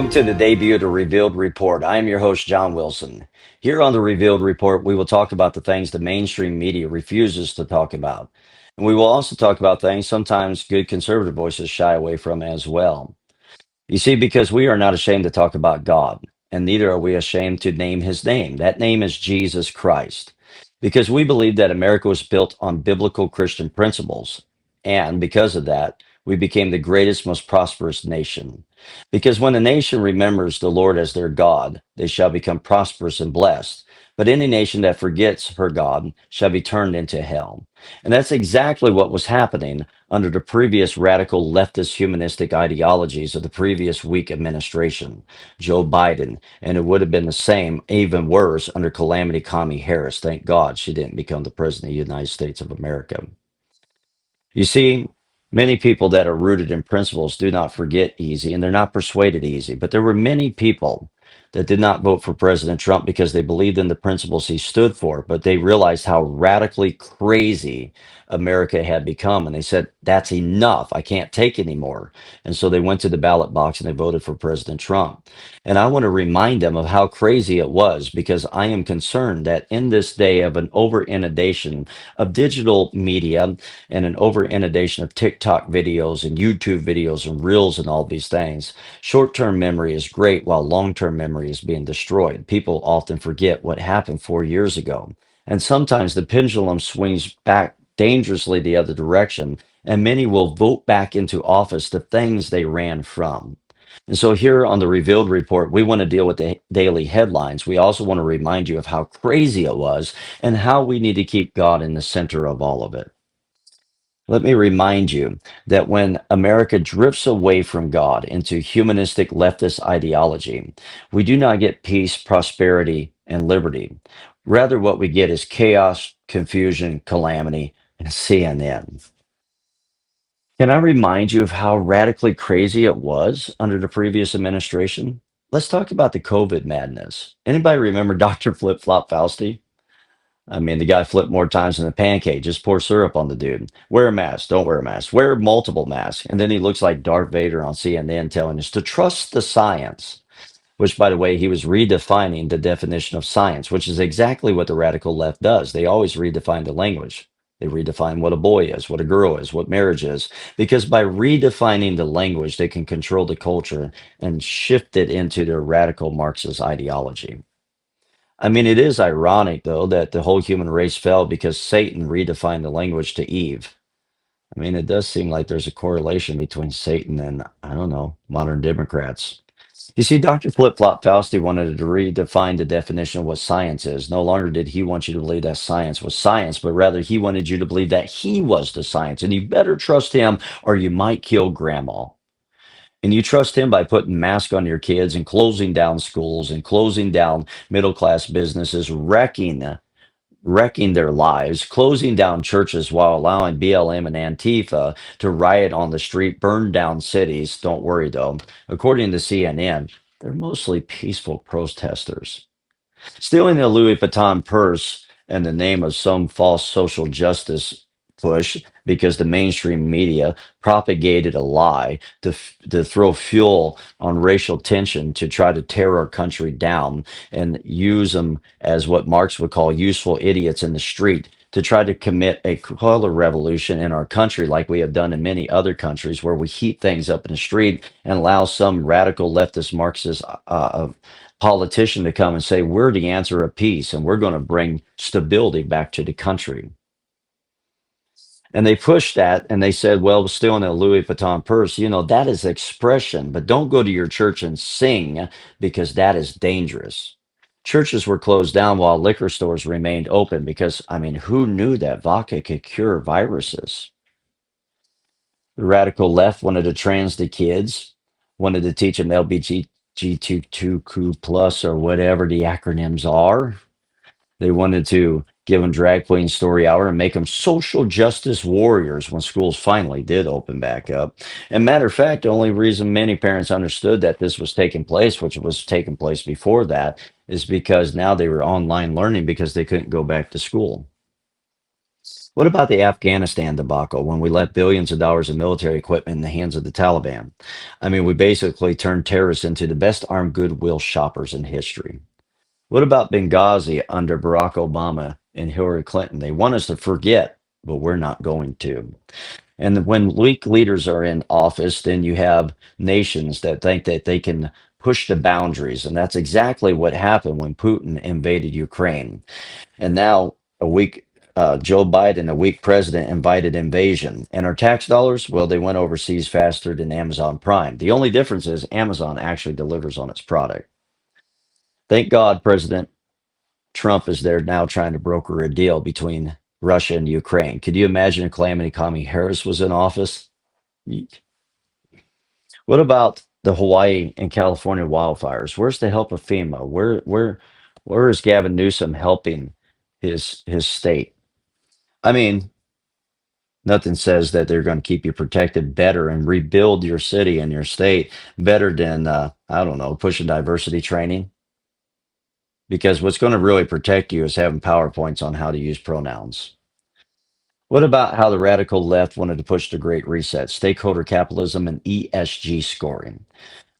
Welcome to the debut of the Revealed Report. I am your host, John Wilson. Here on the Revealed Report, we will talk about the things the mainstream media refuses to talk about. And we will also talk about things sometimes good conservative voices shy away from as well. You see, because we are not ashamed to talk about God, and neither are we ashamed to name his name. That name is Jesus Christ. Because we believe that America was built on biblical Christian principles. And because of that, we became the greatest, most prosperous nation. Because when a nation remembers the Lord as their God, they shall become prosperous and blessed. But any nation that forgets her God shall be turned into hell. And that's exactly what was happening under the previous radical leftist humanistic ideologies of the previous weak administration, Joe Biden, and it would have been the same, even worse, under Calamity Connie Harris. Thank God she didn't become the president of the United States of America. You see, many people that are rooted in principles do not forget easy and they're not persuaded easy. But there were many people that did not vote for President Trump because they believed in the principles he stood for, but they realized how radically crazy America had become. And they said, that's enough. I can't take anymore. And so they went to the ballot box and they voted for President Trump. And I want to remind them of how crazy it was because I am concerned that in this day of an over inundation of digital media, and an over inundation of TikTok videos and YouTube videos and reels and all these things. Short term memory is great while long term memory is being destroyed. People often forget what happened 4 years ago. And sometimes the pendulum swings back dangerously the other direction, and many will vote back into office the things they ran from. And so, here on the Revealed Report, we want to deal with the daily headlines. We also want to remind you of how crazy it was and how we need to keep God in the center of all of it. Let me remind you that when America drifts away from God into humanistic leftist ideology, we do not get peace, prosperity, and liberty. Rather, what we get is chaos, confusion, calamity, and CNN. Can I remind you of how radically crazy it was under the previous administration? Let's talk about the COVID madness. Anybody remember Dr. Flip Flop Fauci? I mean, the guy flipped more times than a pancake. Just pour syrup on the dude. Wear a mask. Don't wear a mask. Wear multiple masks. And then he looks like Darth Vader on CNN telling us to trust the science, which, by the way, he was redefining the definition of science, which is exactly what the radical left does. They always redefine the language. They redefine what a boy is, what a girl is, what marriage is, because by redefining the language, they can control the culture and shift it into their radical Marxist ideology. I mean, it is ironic, though, that the whole human race fell because Satan redefined the language to Eve. I mean, it does seem like there's a correlation between Satan and, I don't know, modern Democrats. You see, Dr. Flip Flop Fauci wanted to redefine the definition of what science is. No longer did he want you to believe that science was science, but rather he wanted you to believe that he was the science. And you better trust him or you might kill grandma. And you trust him by putting masks on your kids and closing down schools and closing down middle class businesses, wrecking their lives, closing down churches while allowing BLM and Antifa to riot on the street, burn down cities. Don't worry though. According to CNN, they're mostly peaceful protesters. Stealing a Louis Vuitton purse in the name of some false social justice push because the mainstream media propagated a lie to throw fuel on racial tension to try to tear our country down and use them as what Marx would call useful idiots in the street to try to commit a color revolution in our country like we have done in many other countries where we heat things up in the street and allow some radical leftist Marxist politician to come and say, we're the answer of peace and we're going to bring stability back to the country. And they pushed that and they said, well, still in a Louis Vuitton purse, that is expression, but don't go to your church and sing because that is dangerous. Churches were closed down while liquor stores remained open because, I mean, who knew that vodka could cure viruses? The radical left wanted to trans the kids, wanted to teach them LBGT2Q plus or whatever the acronyms are. They wanted to give them drag queen story hour and make them social justice warriors when schools finally did open back up. And matter of fact, the only reason many parents understood that this was taking place, which was taking place before that, is because now they were online learning because they couldn't go back to school. What about the Afghanistan debacle when we let billions of dollars of military equipment in the hands of the Taliban? I mean, we basically turned terrorists into the best armed goodwill shoppers in history. What about Benghazi under Barack Obama and Hillary Clinton? They want us to forget, but we're not going to. And when weak leaders are in office, then you have nations that think that they can push the boundaries. And that's exactly what happened when Putin invaded Ukraine. And now Joe Biden, a weak president, invited invasion. And our tax dollars, well, they went overseas faster than Amazon Prime. The only difference is Amazon actually delivers on its product. Thank God President Trump is there now trying to broker a deal between Russia and Ukraine. Could you imagine if Calamity Kami Harris was in office? What about the Hawaii and California wildfires? Where's the help of FEMA? Where is Gavin Newsom helping his state? I mean, nothing says that they're going to keep you protected better and rebuild your city and your state better than I don't know, pushing diversity training. Because what's going to really protect you is having PowerPoints on how to use pronouns. What about how the radical left wanted to push the Great Reset, stakeholder capitalism, and ESG scoring?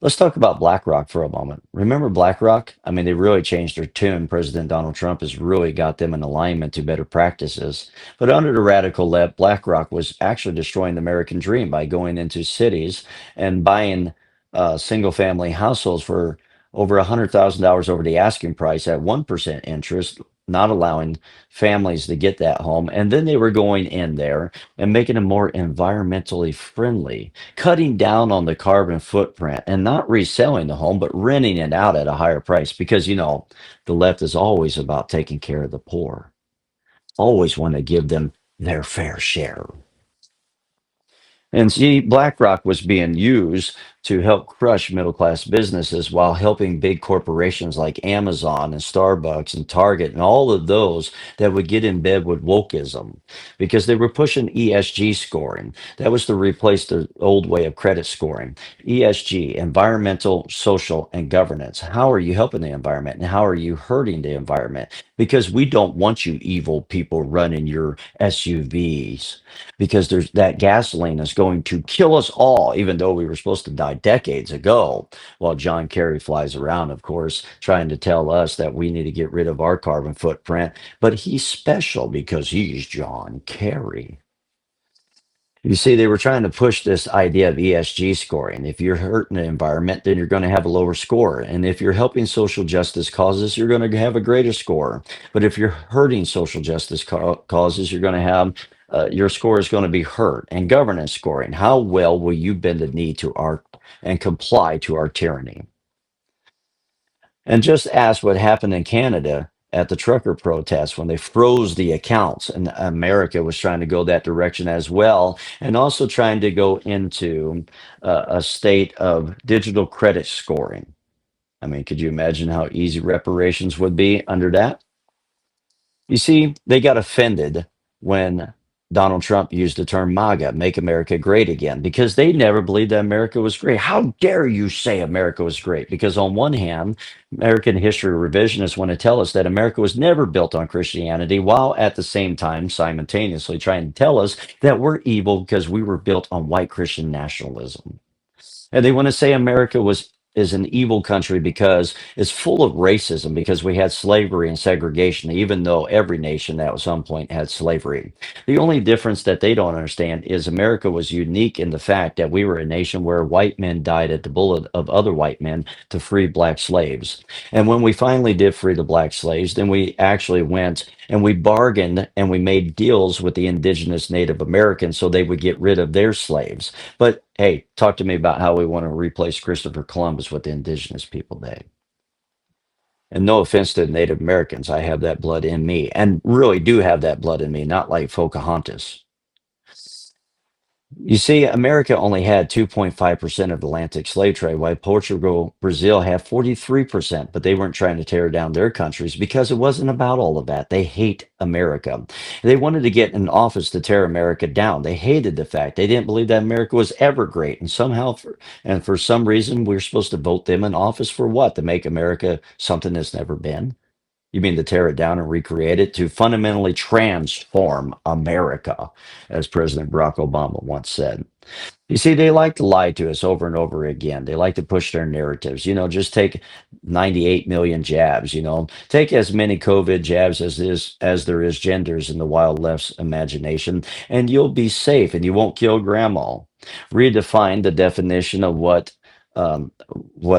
Let's talk about BlackRock for a moment. Remember BlackRock? I mean, they really changed their tune. President Donald Trump has really got them in alignment to better practices. But under the radical left, BlackRock was actually destroying the American dream by going into cities and buying single family households for over $100,000 over the asking price at 1% interest, not allowing families to get that home. And then they were going in there and making them more environmentally friendly, cutting down on the carbon footprint and not reselling the home, but renting it out at a higher price. Because, the left is always about taking care of the poor, always want to give them their fair share. And see, BlackRock was being used to help crush middle class businesses while helping big corporations like Amazon and Starbucks and Target and all of those that would get in bed with wokeism because they were pushing ESG scoring. That was to replace the old way of credit scoring. ESG, environmental, social, and governance. How are you helping the environment and how are you hurting the environment? Because we don't want you evil people running your SUVs because there's that gasoline is going to kill us all, even though we were supposed to die decades ago. While John Kerry flies around, of course, trying to tell us that we need to get rid of our carbon footprint, but he's special because he's John Kerry. You see, they were trying to push this idea of ESG scoring. If you're hurting the environment, then you're going to have a lower score. And if you're helping social justice causes, you're going to have a greater score. But if you're hurting social justice causes, you're going to have your score is going to be hurt. And governance scoring, how well will you bend the knee to our and comply to our tyranny? And just ask what happened in Canada at the trucker protests when they froze the accounts. And America was trying to go that direction as well, and also trying to go into a state of digital credit scoring. I mean, could you imagine how easy reparations would be under that? You see, they got offended when Donald Trump used the term MAGA, make America great again, because they never believed that America was great. How dare you say America was great? Because on one hand, American history revisionists want to tell us that America was never built on Christianity, while at the same time simultaneously trying to tell us that we're evil because we were built on white Christian nationalism. And they want to say America was is an evil country because it's full of racism because we had slavery and segregation, even though every nation at some point had slavery. The only difference that they don't understand is America was unique in the fact that we were a nation where white men died at the bullet of other white men to free black slaves. And when we finally did free the black slaves, then we actually went and we bargained and we made deals with the indigenous Native Americans so they would get rid of their slaves. But hey, talk to me about how we want to replace Christopher Columbus with the indigenous people day. And no offense to the Native Americans, I have that blood in me and really do have that blood in me, not like Pocahontas. You see, America only had 2.5% of the Atlantic slave trade, while Portugal, Brazil had 43%, but they weren't trying to tear down their countries because it wasn't about all of that. They hate America. They wanted to get in office to tear America down. They hated the fact. They didn't believe that America was ever great. And somehow, and for some reason, we're supposed to vote them in office for what? To make America something that's never been? You mean to tear it down and recreate it? To fundamentally transform America, as President Barack Obama once said. You see, they like to lie to us over and over again. They like to push their narratives. Just take 98 million jabs. Take as many COVID jabs as there is genders in the wild left's imagination, and you'll be safe, and you won't kill grandma. Redefine the definition of what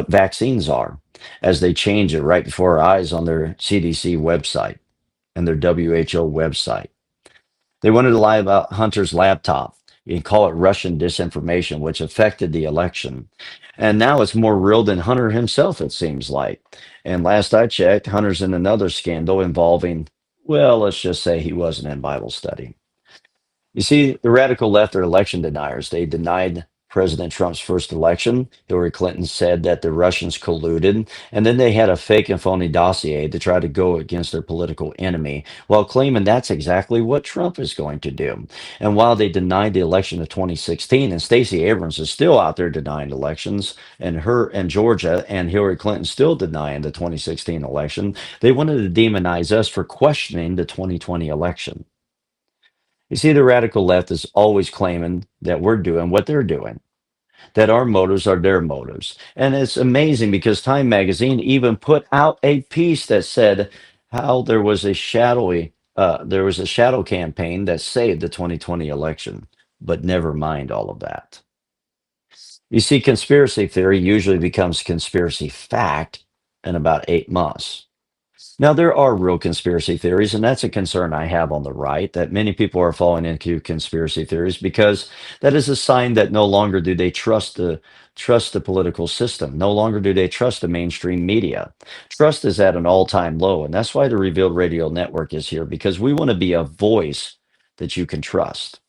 vaccines are, as they change it right before our eyes on their CDC website and their WHO website. They wanted to lie about Hunter's laptop. You can call it Russian disinformation, which affected the election. And now it's more real than Hunter himself, it seems like. And last I checked, Hunter's in another scandal involving, well, let's just say he wasn't in Bible study. You see, the radical left are election deniers. They denied President Trump's first election. Hillary Clinton said that the Russians colluded, and then they had a fake and phony dossier to try to go against their political enemy, while claiming that's exactly what Trump is going to do. And while they denied the election of 2016, and Stacey Abrams is still out there denying elections, and her and Georgia and Hillary Clinton still denying the 2016 election, they wanted to demonize us for questioning the 2020 election. You see, the radical left is always claiming that we're doing what they're doing, that our motives are their motives. And it's amazing because Time magazine even put out a piece that said how there was a shadow campaign that saved the 2020 election. But never mind all of that. You see, conspiracy theory usually becomes conspiracy fact in about 8 months. Now, there are real conspiracy theories, and that's a concern I have on the right, that many people are falling into conspiracy theories because that is a sign that no longer do they trust the political system. No longer do they trust the mainstream media. Trust is at an all-time low, and that's why the Revealed Radio Network is here, because we want to be a voice that you can trust.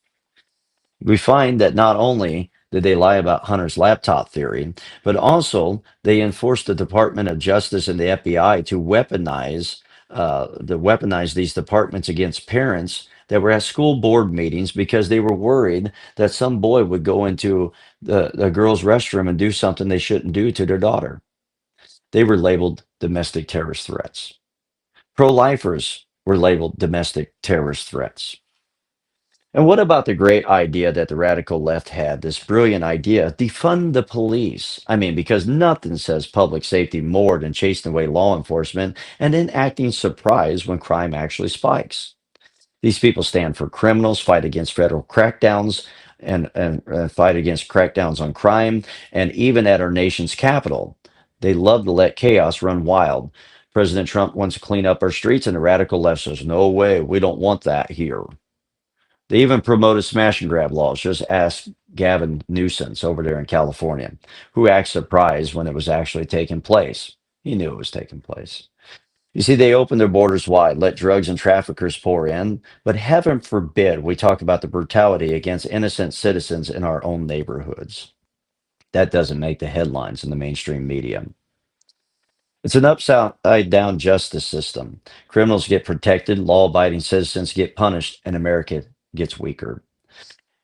We find that not only did they lie about Hunter's laptop theory, but also they enforced the Department of Justice and the FBI to weaponize these departments against parents that were at school board meetings because they were worried that some boy would go into the girls' restroom and do something they shouldn't do to their daughter. They were labeled domestic terrorist threats. Pro-lifers were labeled domestic terrorist threats. And what about the great idea that the radical left had, this brilliant idea, defund the police? I mean, because nothing says public safety more than chasing away law enforcement and then acting surprised when crime actually spikes. These people stand for criminals, fight against federal crackdowns, and fight against crackdowns on crime, and even at our nation's capital. They love to let chaos run wild. President Trump wants to clean up our streets, and the radical left says, no way, we don't want that here. They even promoted smash and grab laws. Just ask Gavin Newsom over there in California, who acted surprised when it was actually taking place. He knew it was taking place. You see, they opened their borders wide, let drugs and traffickers pour in, but heaven forbid we talk about the brutality against innocent citizens in our own neighborhoods. That doesn't make the headlines in the mainstream media. It's an upside down justice system. Criminals get protected, law abiding citizens get punished, and America gets weaker.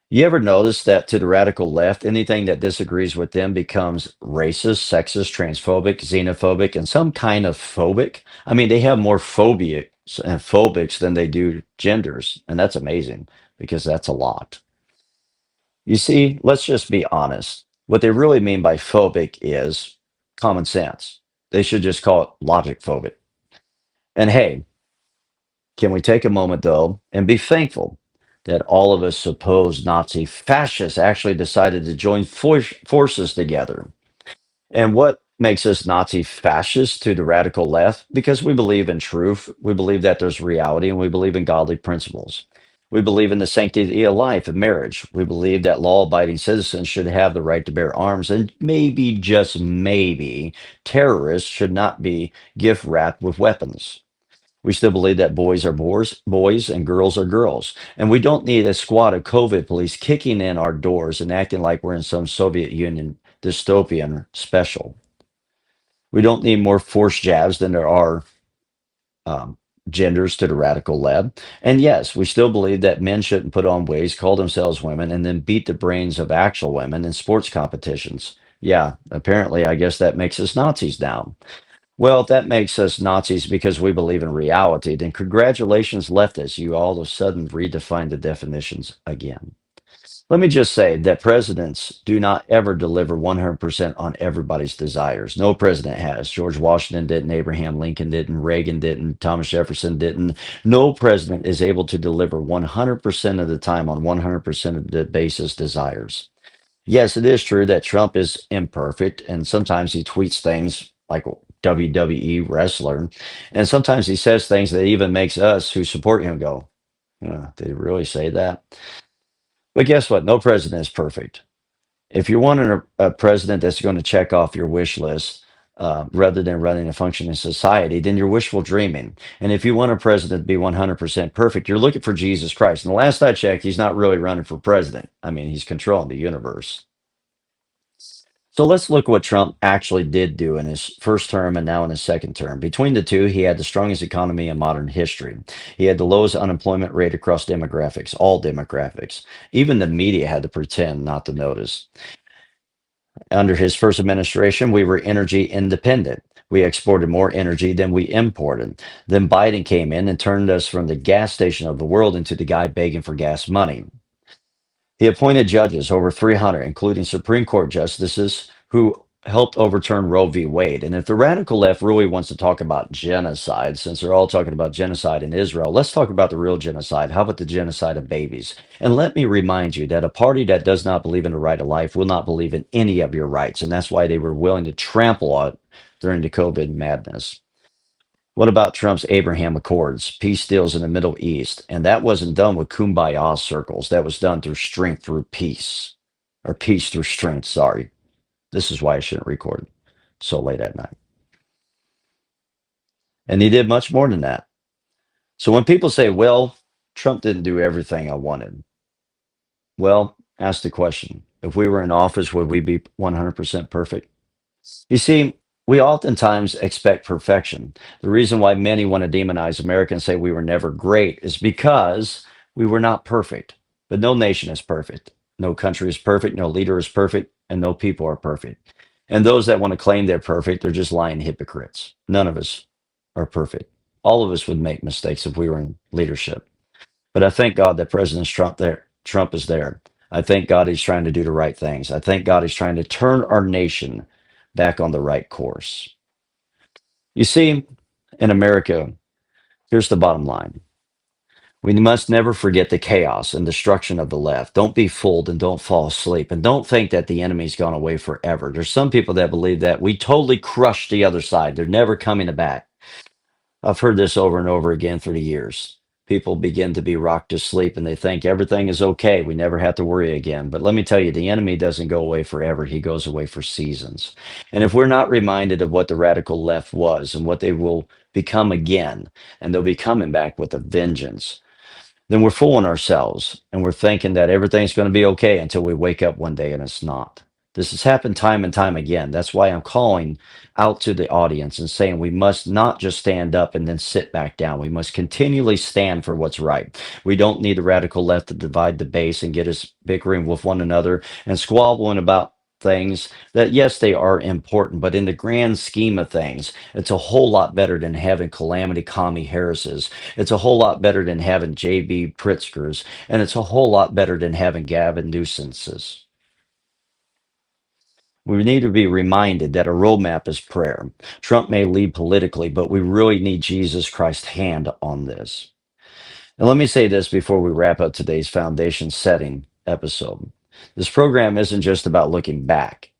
You ever notice that to the radical left, anything that disagrees with them becomes racist, sexist, transphobic, xenophobic, and some kind of phobic? I mean, they have more phobics and phobics than they do genders, and that's amazing because that's a lot. You see, let's just be honest. What they really mean by phobic is common sense. They should just call it logic phobic. And hey, can we take a moment, though, and be thankful that all of us supposed Nazi fascists actually decided to join forces together? And what makes us Nazi fascists to the radical left? Because we believe in truth, we believe that there's reality, and we believe in godly principles. We believe in the sanctity of life and marriage. We believe that law abiding citizens should have the right to bear arms, and maybe, just maybe, terrorists should not be gift wrapped with weapons. We still believe that boys are boys and girls are girls. And we don't need a squad of COVID police kicking in our doors and acting like we're in some Soviet Union dystopian special. We don't need more forced jabs than there are um, genders to the radical left. And yes, we still believe that men shouldn't put on wigs, call themselves women, and then beat the brains of actual women in sports competitions. Yeah, apparently, I guess that makes us Nazis now. Well, if that makes us Nazis because we believe in reality, then congratulations, leftists. You all of a sudden redefine the definitions again. Let me just say that presidents do not ever deliver 100% on everybody's desires. No president has. George Washington didn't, Abraham Lincoln didn't, Reagan didn't, Thomas Jefferson didn't. No president is able to deliver 100% of the time on 100% of the basis desires. Yes, it is true that Trump is imperfect, and sometimes he tweets things like a WWE wrestler, and sometimes he says things that even makes us who support him go, did he really say that? But guess what? No president is perfect. If you're wanting a president that's going to check off your wish list rather than running a functioning society, then you're wishful dreaming. And if you want a president to be 100% perfect, you're looking for Jesus Christ. And the last I checked, he's not really running for president. I mean, he's controlling the universe. So let's look what Trump actually did do in his first term and now in his second term. Between the two, he had the strongest economy in modern history. He had the lowest unemployment rate across demographics, all demographics. Even the media had to pretend not to notice. Under his first administration, we were energy independent. We exported more energy than we imported. Then Biden came in and turned us from the gas station of the world into the guy begging for gas money. He appointed judges, over 300, including Supreme Court justices, who helped overturn Roe v. Wade. And if the radical left really wants to talk about genocide, since they're all talking about genocide in Israel, let's talk about the real genocide. How about the genocide of babies? And let me remind you that a party that does not believe in the right of life will not believe in any of your rights. And that's why they were willing to trample on it during the COVID madness. What about Trump's Abraham Accords, peace deals in the Middle East? And that wasn't done with kumbaya circles. That was done through strength through peace, or peace through strength. Sorry. This is why I shouldn't record so late at night. And he did much more than that. So when people say, well, Trump didn't do everything I wanted, well, ask the question, if we were in office, would we be 100% perfect? You see, we oftentimes expect perfection. The reason why many want to demonize America and say we were never great is because we were not perfect. But no nation is perfect. No country is perfect. No leader is perfect. And no people are perfect. And those that want to claim they're perfect, they're just lying hypocrites. None of us are perfect. All of us would make mistakes if we were in leadership. But I thank God that Trump is there. I thank God he's trying to do the right things. I thank God he's trying to turn our nation back on the right course. You see, in America, here's the bottom line. We must never forget the chaos and destruction of the left. Don't be fooled and don't fall asleep. And don't think that the enemy's gone away forever. There's some people that believe that we totally crushed the other side. They're never coming back. I've heard this over and over again through the years. People begin to be rocked to sleep and they think everything is okay. We never have to worry again. But let me tell you, the enemy doesn't go away forever. He goes away for seasons. And if we're not reminded of what the radical left was and what they will become again, and they'll be coming back with a vengeance, then we're fooling ourselves and we're thinking that everything's going to be okay until we wake up one day and it's not. This has happened time and time again. That's why I'm calling out to the audience and saying we must not just stand up and then sit back down. We must continually stand for what's right. We don't need the radical left to divide the base and get us bickering with one another and squabbling about things that, yes, they are important, but in the grand scheme of things, it's a whole lot better than having Calamity Commie Harrises. It's a whole lot better than having J.B. Pritzkers, and it's a whole lot better than having Gavin Newsences. We need to be reminded that a roadmap is prayer. Trump may lead politically, but we really need Jesus Christ's hand on this. And let me say this before we wrap up today's foundation setting episode. This program isn't just about looking back.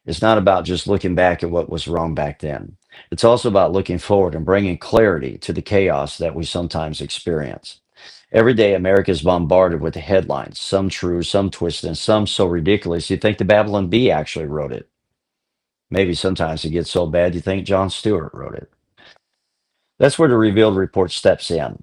It's not about just looking back at what was wrong back then. It's also about looking forward and bringing clarity to the chaos that we sometimes experience. Every day, America is bombarded with the headlines, some true, some twisted, and some so ridiculous you think the Babylon Bee actually wrote it. Maybe sometimes it gets so bad you think Jon Stewart wrote it. That's where the Revealed Report steps in.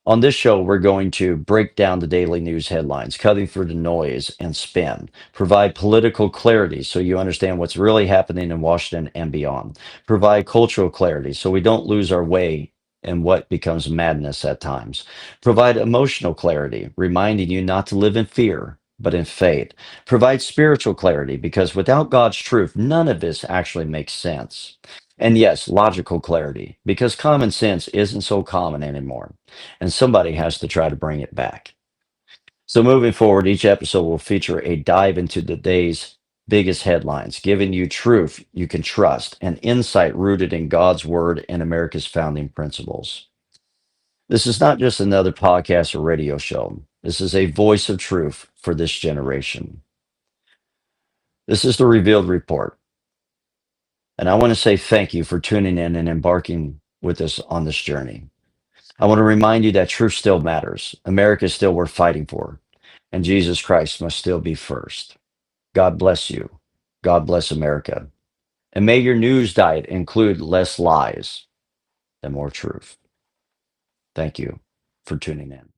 On this show, we're going to break down the daily news headlines, cutting through the noise and spin, provide political clarity so you understand what's really happening in Washington and beyond, provide cultural clarity so we don't lose our way in what becomes madness at times, provide emotional clarity, reminding you not to live in fear, but in faith, provide spiritual clarity because without God's truth, none of this actually makes sense. And yes, logical clarity, because common sense isn't so common anymore, and somebody has to try to bring it back. So, moving forward, each episode will feature a dive into the day's biggest headlines, giving you truth you can trust and insight rooted in God's word and America's founding principles. This is not just another podcast or radio show. This is a voice of truth for this generation. This is the Revealed Report. And I want to say thank you for tuning in and embarking with us on this journey. I want to remind you that truth still matters. America is still worth fighting for, and Jesus Christ must still be first. God bless you. God bless America. And may your news diet include less lies and more truth. Thank you for tuning in.